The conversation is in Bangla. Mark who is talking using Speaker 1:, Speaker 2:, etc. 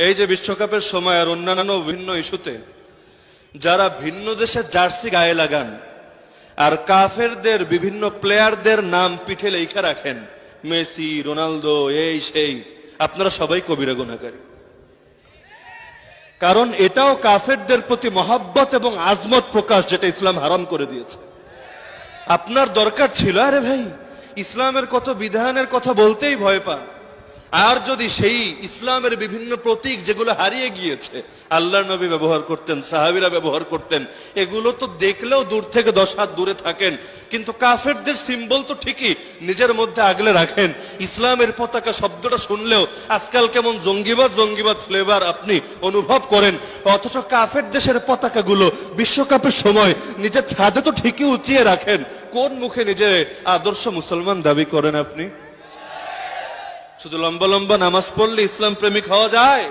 Speaker 1: এই যে বিশ্বকাপের সময় আর অন্যান্য ভিন্ন ইস্যুতে যারা ভিন্ন দেশের জার্সি গায়ে লাগান আর কাফেরদের বিভিন্ন প্লেয়ারদের নাম পিঠে লেখা রাখেন, মেসি, রোনালদো, এই সেই, আপনারা সবাই কবিরা গুনাহগারী। কারণ এটাও কাফেরদের প্রতি মহাব্বত এবং আজমত প্রকাশ, যেটা ইসলাম হারাম করে দিয়েছে। আপনার দরকার ছিল, আরে ভাই ইসলামের কত বিধানের কথা বলতেই ভয় পান, আর যদি সেই ইসলামের বিভিন্ন প্রতীক যেগুলো হারিয়ে গিয়েছে, আল্লাহর নবী ব্যবহার করতেন, সাহাবীরা ব্যবহার করতেন, এগুলো তো দেখলেও দূর থেকে 10 হাত দূরে থাকেন, কিন্তু কাফেরদের সিম্বল তো ঠিকই নিজের মধ্যে আগলে রাখেন। ইসলামের পতাকা শব্দটা শুনলেও আজকাল কেমন জঙ্গিবাদ জঙ্গিবাদ ফ্লেভার আপনি অনুভব করেন, অথচ কাফের দেশের পতাকাগুলো বিশ্বকাপের সময় নিজের ছাদে তো ঠিকই উঁচিয়ে রাখেন। কোন মুখে নিজের আদর্শ মুসলমান দাবি করেন আপনি? শুধু লম্বা লম্বা নামাজ পড়লে ইসলাম প্রেমিক হওয়া যায়?